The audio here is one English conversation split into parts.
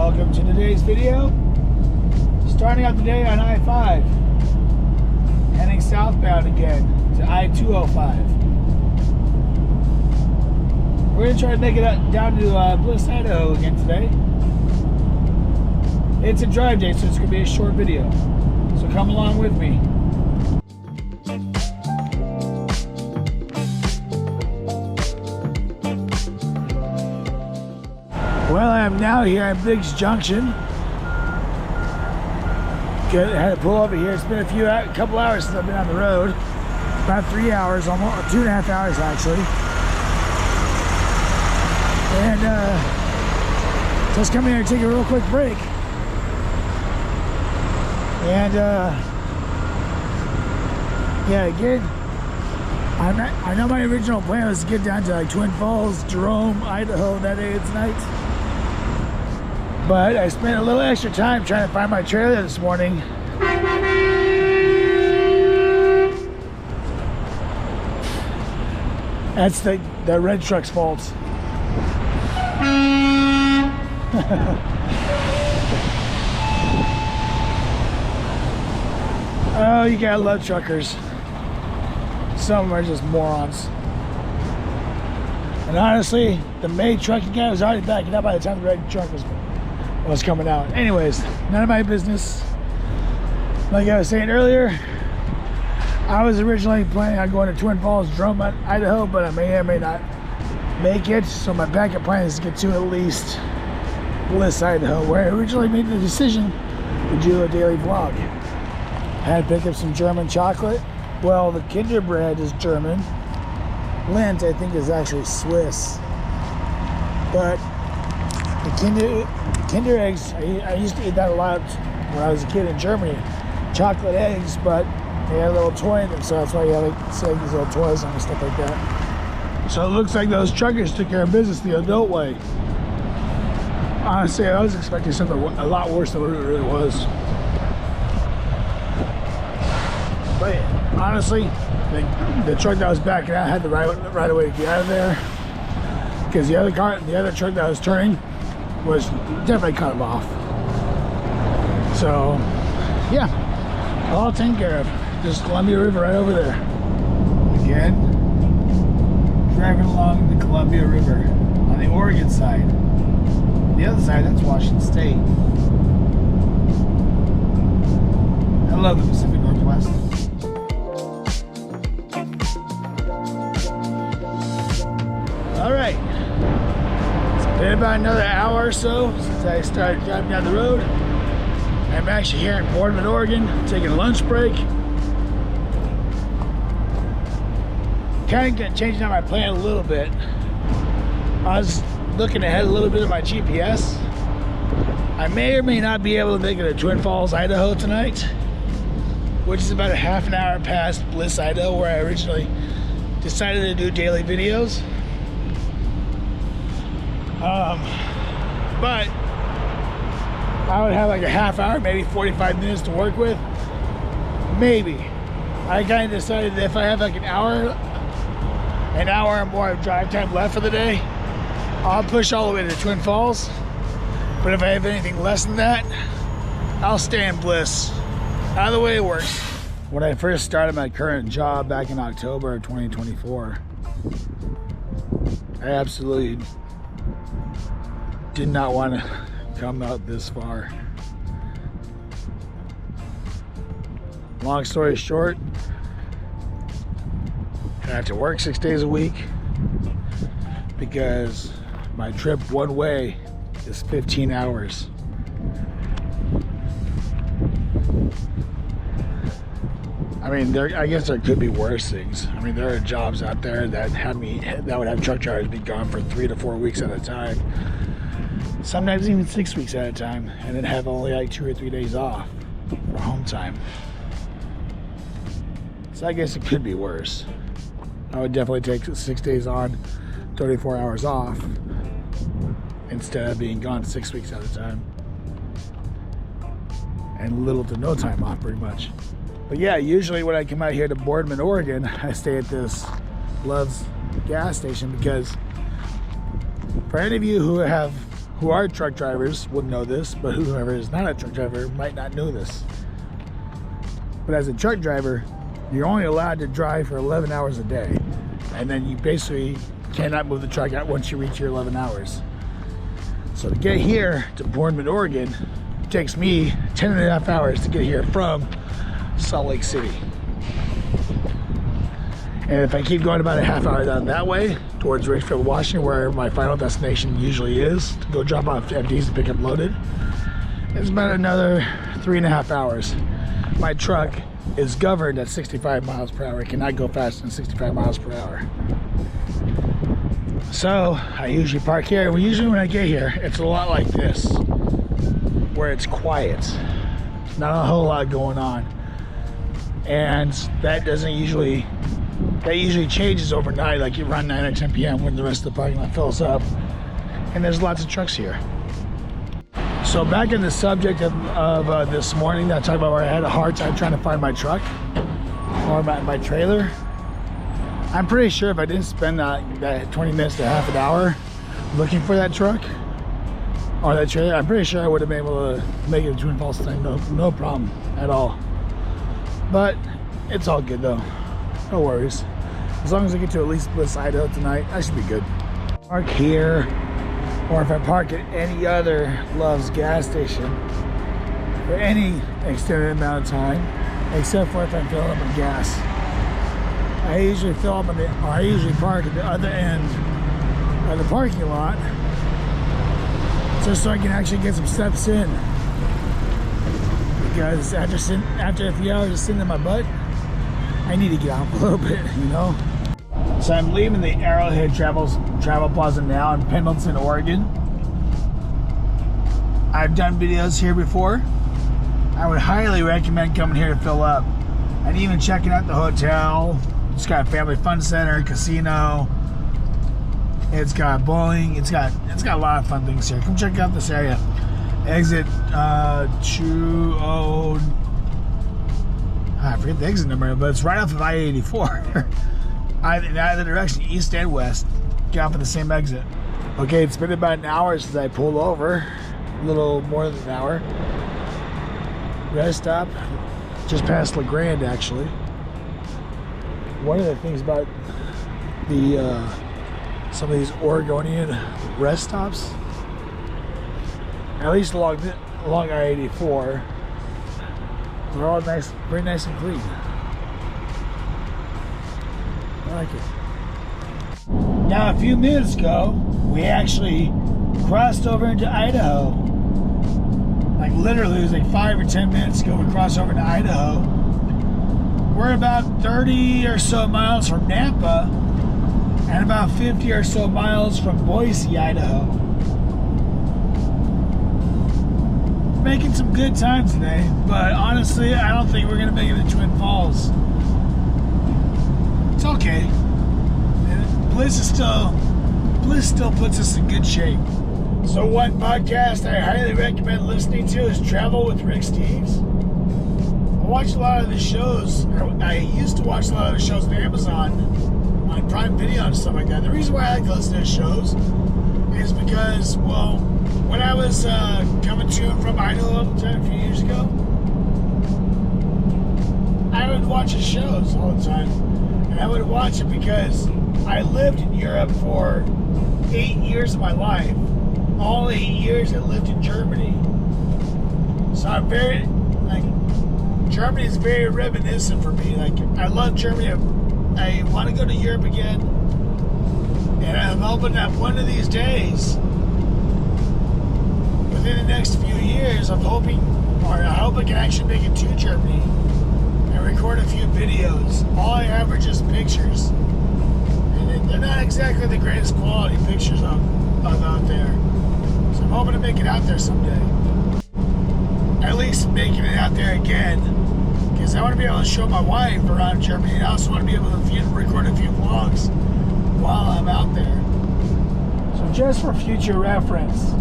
Welcome to today's video. Starting out the day on I-5, heading southbound again to I-205. We're going to try to make it down to Bliss, Idaho again today. It's a drive day, so it's going to be a short video. So come along with me. Well, I am now here at Biggs Junction. I had to pull over here. It's been a couple hours since I've been on the road. About 3 hours, almost 2.5 hours actually. And just coming here to take a real quick break. And yeah, again, I know my original plan was to get down to like Twin Falls, Jerome, Idaho that day tonight. But I spent a little extra time trying to find my trailer this morning. That's the red truck's fault. Oh, you gotta love truckers. Some of them are just morons. And honestly, the main trucking guy was already backing up by the time the red truck was coming out. Anyways, none of my business. Like I was saying earlier, I was originally planning on going to Twin Falls, Jerome, Idaho, but I may or may not make it. So my backup plan is to get to at least Bliss, Idaho, where I originally made the decision to do a daily vlog. I had to pick up some German chocolate. Well, the Kinder bread is German. Lindt, I think, is actually Swiss. But the Kinder eggs, I used to eat that a lot when I was a kid in Germany. Chocolate eggs, but they had a little toy in them, so that's why you had to save these little toys and stuff like that. So it looks like those truckers took care of business the adult way. Honestly, I was expecting something a lot worse than what it really was. But honestly, the truck that was backing out had the right away to get out of there, because the other truck that was turning was definitely cut him off. So yeah, all taken care of. Just Columbia River right over there. Again, driving along the Columbia River on the Oregon side. The other side, that's Washington State. I love the Pacific Northwest. All right, it's been about another hour or so since I started driving down the road. I'm actually here in Boardman, Oregon, taking a lunch break. Kind of changing out my plan a little bit. I was looking ahead a little bit at my GPS. I may or may not be able to make it to Twin Falls, Idaho tonight, which is about a half an hour past Bliss, Idaho, where I originally decided to do daily videos. But I would have like a half hour, maybe 45 minutes to work with. Maybe. I kind of decided that if I have like an hour or more of drive time left for the day, I'll push all the way to Twin Falls. But if I have anything less than that, I'll stay in Bliss. Either way it works. When I first started my current job back in October of 2024, I absolutely did not want to come out this far. Long story short, I have to work 6 days a week because my trip one way is 15 hours. I mean, I guess there could be worse things. I mean, there are jobs out there that would have truck drivers be gone for 3 to 4 weeks at a time. Sometimes even 6 weeks at a time, and then have only like 2 or 3 days off for home time. So I guess it could be worse. I would definitely take 6 days on, 34 hours off, instead of being gone 6 weeks at a time. And little to no time off, pretty much. But yeah, usually when I come out here to Boardman, Oregon, I stay at this Love's gas station, because for any of you who who are truck drivers would know this, but whoever is not a truck driver might not know this. But as a truck driver, you're only allowed to drive for 11 hours a day. And then you basically cannot move the truck out once you reach your 11 hours. So to get here to Boardman, Oregon, it takes me 10 and a half hours to get here from Salt Lake City. And if I keep going about a half hour down that way, towards Richfield, Washington, where my final destination usually is, to go drop off empties and pick up loaded, it's about another 3.5 hours. My truck is governed at 65 miles per hour. It cannot go faster than 65 miles per hour. So I usually park here. Well, usually when I get here, it's a lot like this, where it's quiet. Not a whole lot going on. And that usually changes overnight. Like you run 9 or 10 p.m. when the rest of the parking lot fills up. And there's lots of trucks here. So back in the subject of this morning that I talked about, where I had a hard time trying to find my truck or my trailer. I'm pretty sure if I didn't spend that 20 minutes to half an hour looking for that truck or that trailer, I'm pretty sure I would have been able to make it to Twin Falls thing, no problem at all. But it's all good though, no worries. As long as I get to at least Bliss, Idaho tonight, I should be good. Park here, or if I park at any other Love's gas station for any extended amount of time, except for if I'm filling up with gas. I usually park at the other end of the parking lot, just so I can actually get some steps in. Because after a few hours of sitting in my butt, I need to get out a little bit, you know. So I'm leaving the Arrowhead Travel Plaza now in Pendleton, Oregon. I've done videos here before. I would highly recommend coming here to fill up, and even checking out the hotel. It's got a family fun center, casino. It's got bowling. It's got a lot of fun things here. Come check out this area. Exit I forget the exit number, but it's right off of I-84. In either direction, east and west. Get off at the same exit. Okay, it's been about an hour since I pulled over. A little more than an hour. Rest stop, just past La Grande, actually. One of the things about some of these Oregonian rest stops, at least along I-84, they're all nice, very nice and clean. I like it. Now, a few minutes ago, we actually crossed over into Idaho. Like literally, it was like 5 or 10 minutes ago, we crossed over to Idaho. We're about 30 or so miles from Nampa and about 50 or so miles from Boise, Idaho. Making some good time today, but honestly, I don't think we're gonna make it to Twin Falls. It's okay. Bliss still puts us in good shape. So one podcast I highly recommend listening to is Travel with Rick Steves. I watch a lot of the shows, I used to watch a lot of the shows on Amazon, on Prime Video and stuff like that. The reason why I like to listen to shows is because, well, when I was coming to and from Idaho all the time a few years ago, I would watch his shows all the time. And I would watch it because I lived in Europe for 8 years of my life. All 8 years I lived in Germany. So I'm very, Germany is very reminiscent for me. I love Germany. I want to go to Europe again. And I'm hoping that one of these days, within the next few years, I hope I can actually make it to Germany and record a few videos. All I have are just pictures. And they're not exactly the greatest quality pictures of out there. So I'm hoping to make it out there someday. At least making it out there again. Because I want to be able to show my wife around Germany. And I also want to be able to record a few vlogs while I'm out there. So just for future reference,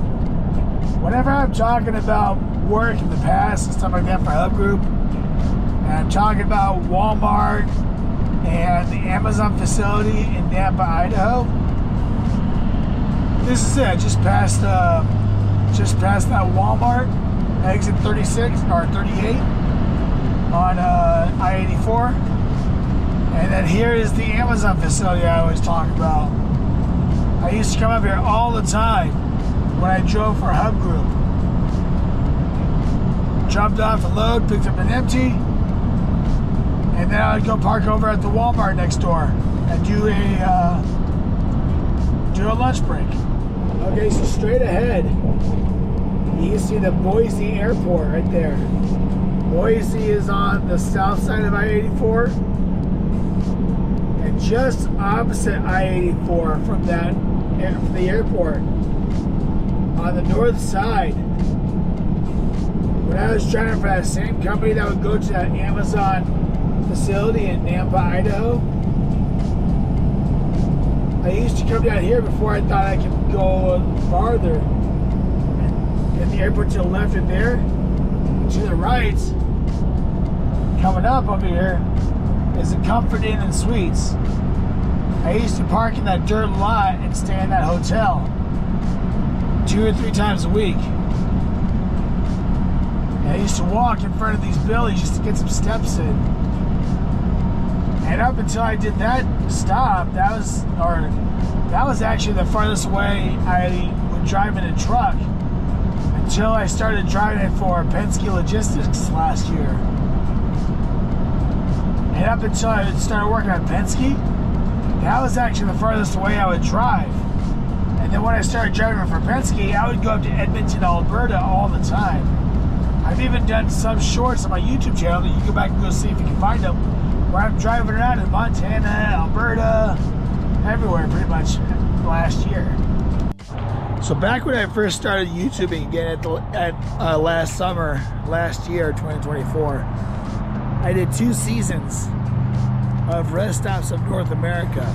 whenever I'm talking about work in the past and stuff like that for Hub Group, and I'm talking about Walmart and the Amazon facility in Nampa, Idaho, this is it. I just passed just past that Walmart, exit 36 or 38 on I-84. And then here is the Amazon facility I always talk about. I used to come up here all the time when I drove for a hub group. Jumped off a load, picked up an empty, and then I'd go park over at the Walmart next door and do a lunch break. Okay, so straight ahead, you can see the Boise Airport right there. Boise is on the south side of I-84, and just opposite I-84 from the airport, on the north side, when I was driving for that same company that would go to that Amazon facility in Nampa, Idaho, I used to come down here before I thought I could go farther. And the airport to the left and there, to the right, coming up over here, is the Comfort Inn and Suites. I used to park in that dirt lot and stay in that hotel 2 or 3 times a week. And I used to walk in front of these buildings just to get some steps in. And up until I did that stop, that was actually the farthest away I would drive in a truck, until I started driving it for Penske Logistics last year. And up until I started working at Penske, that was actually the farthest away I would drive. And then when I started driving for Penske, I would go up to Edmonton, Alberta all the time. I've even done some shorts on my YouTube channel that you can go back and go see if you can find them, where I'm driving around in Montana, Alberta, everywhere pretty much last year. So back when I first started YouTubing again at last year, 2024, I did 2 seasons of rest stops of North America.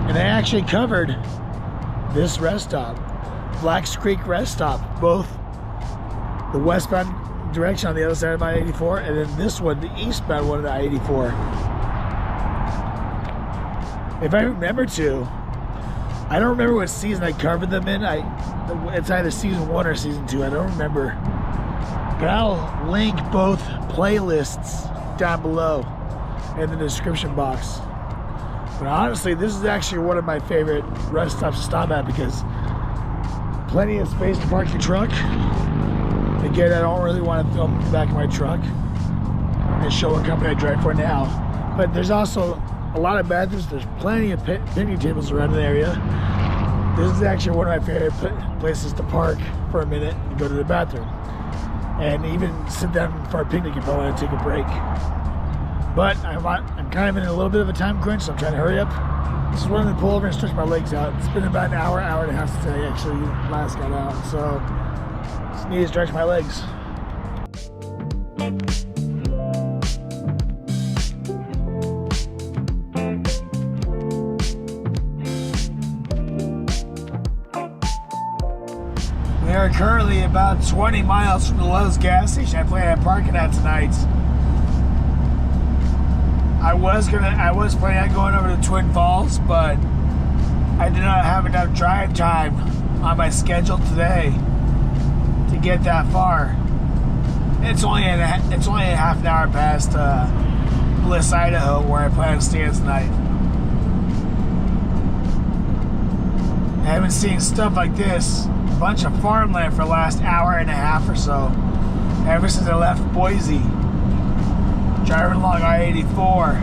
And I actually covered this rest stop, Blacks Creek rest stop, both the westbound direction on the other side of I-84, and then this one, the eastbound one of the I-84. If I remember to, I don't remember what season I covered them in. It's either season 1 or season 2, I don't remember. But I'll link both playlists down below in the description box. But honestly, this is actually one of my favorite rest stops to stop at, because plenty of space to park your truck. Again, I don't really want to film the back of my truck and show what company I drive for now. But there's also a lot of bathrooms. There's plenty of picnic tables around the area. This is actually one of my favorite places to park for a minute and go to the bathroom. And even sit down for a picnic if I want to take a break. But I'm kind of in a little bit of a time crunch, so I'm trying to hurry up. Just wanted to pull over and stretch my legs out. It's been about an hour and a half since I actually last got out, so just need to stretch my legs. We are currently about 20 miles from the Lowe's gas station I plan on parking at tonight. I was planning on going over to Twin Falls, but I did not have enough drive time on my schedule today to get that far. It's only a half an hour past Bliss, Idaho, where I plan on staying tonight. I haven't seen stuff like this, a bunch of farmland, for the last hour and a half or so, ever since I left Boise, driving along I-84.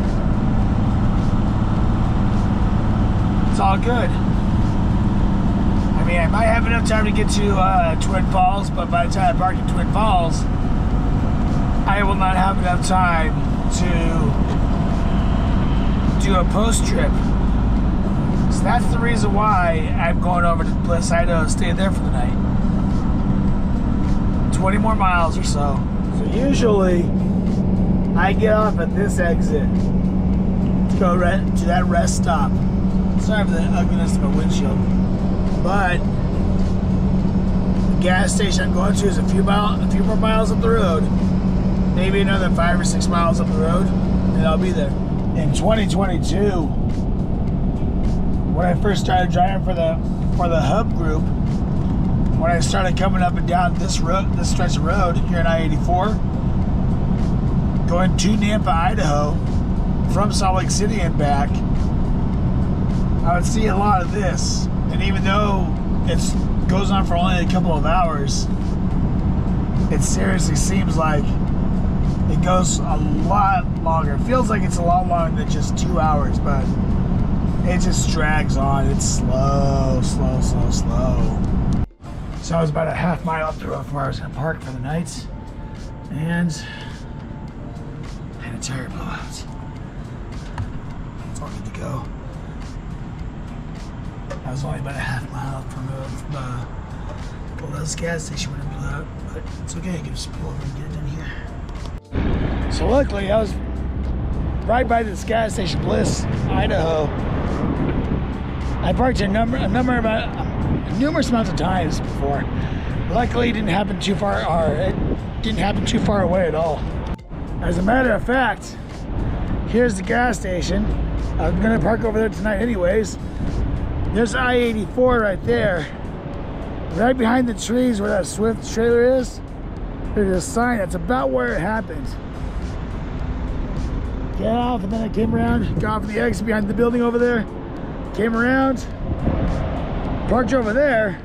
It's all good. I mean, I might have enough time to get to Twin Falls, but by the time I park in Twin Falls, I will not have enough time to do a post trip. So that's the reason why I'm going over to Bliss, Idaho, to stay there for the night. 20 more miles or so. So usually, I get off at this exit to go to that rest stop. Sorry for the ugliness of my windshield. But the gas station I'm going to is a few more miles up the road. Maybe another 5 or 6 miles up the road, and I'll be there. In 2022, when I first started driving for the hub group, when I started coming up and down this road, this stretch of road here in I-84, going to Nampa, Idaho, from Salt Lake City and back, I would see a lot of this. And even though it goes on for only a couple of hours, it seriously seems like it goes a lot longer. It feels like it's a lot longer than just 2 hours, but it just drags on. It's slow, slow, slow, slow. So I was about a half mile up the road from where I was gonna park for the night, and had a tire blowout. That's all I need to go. I was only about a half mile from the Bliss gas station when it blew out, but it's okay. I can just pull over and get it in here. So luckily, I was right by this gas station, Bliss, Idaho. I parked here numerous amounts of times before. Luckily, it didn't happen too far, or it didn't happen too far away at all. As a matter of fact, here's the gas station. I'm gonna park over there tonight anyways. There's I-84 right there. Right behind the trees where that Swift trailer is, there's a sign that's about where it happened. Get off, and then I came around, got off the exit behind the building over there, came around, parked over there.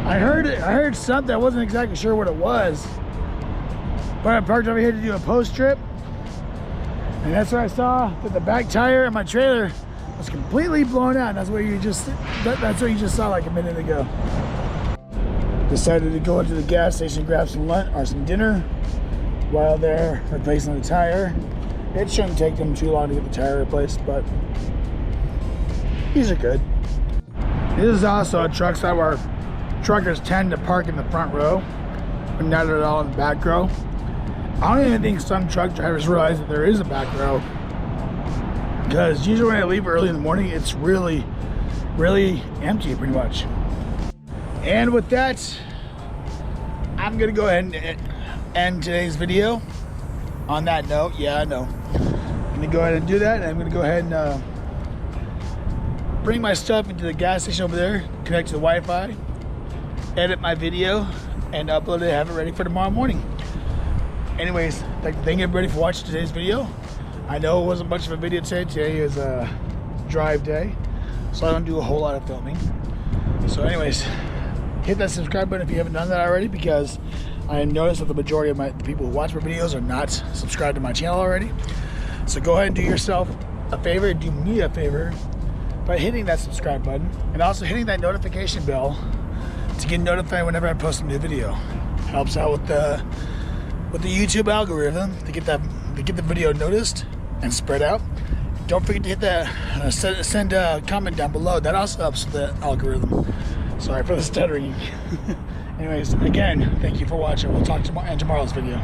I heard something. I wasn't exactly sure what it was, but I parked over here to do a post trip, and that's where I saw that the back tire of my trailer was completely blown out. That's what you just saw like a minute ago. Decided to go into the gas station, grab some lunch or some dinner while they're replacing the tire. It shouldn't take them too long to get the tire replaced, but these are good. This is also a truck stop where truckers tend to park in the front row, but not at all in the back row. I don't even think some truck drivers realize that there is a back row, because usually when I leave early in the morning, it's really, really empty pretty much. And with that, I'm gonna go ahead and end today's video. On that note, yeah, I know. I'm gonna go ahead and do that, and I'm gonna go ahead and bring my stuff into the gas station over there, connect to the Wi-Fi, edit my video, and upload it, have it ready for tomorrow morning. Anyways, I'd like to thank everybody for watching today's video. I know it wasn't much of a video today. Today is a drive day, so I don't do a whole lot of filming. So anyways, hit that subscribe button if you haven't done that already, because I noticed that the majority of the people who watch my videos are not subscribed to my channel already. So go ahead and do yourself a favor, do me a favor, by hitting that subscribe button and also hitting that notification bell to get notified whenever I post a new video. Helps out with the YouTube algorithm to get the video noticed and spread out. Don't forget to hit that send a comment down below. That also helps with the algorithm. Sorry for the stuttering. Anyways, again, thank you for watching. We'll talk in tomorrow's video.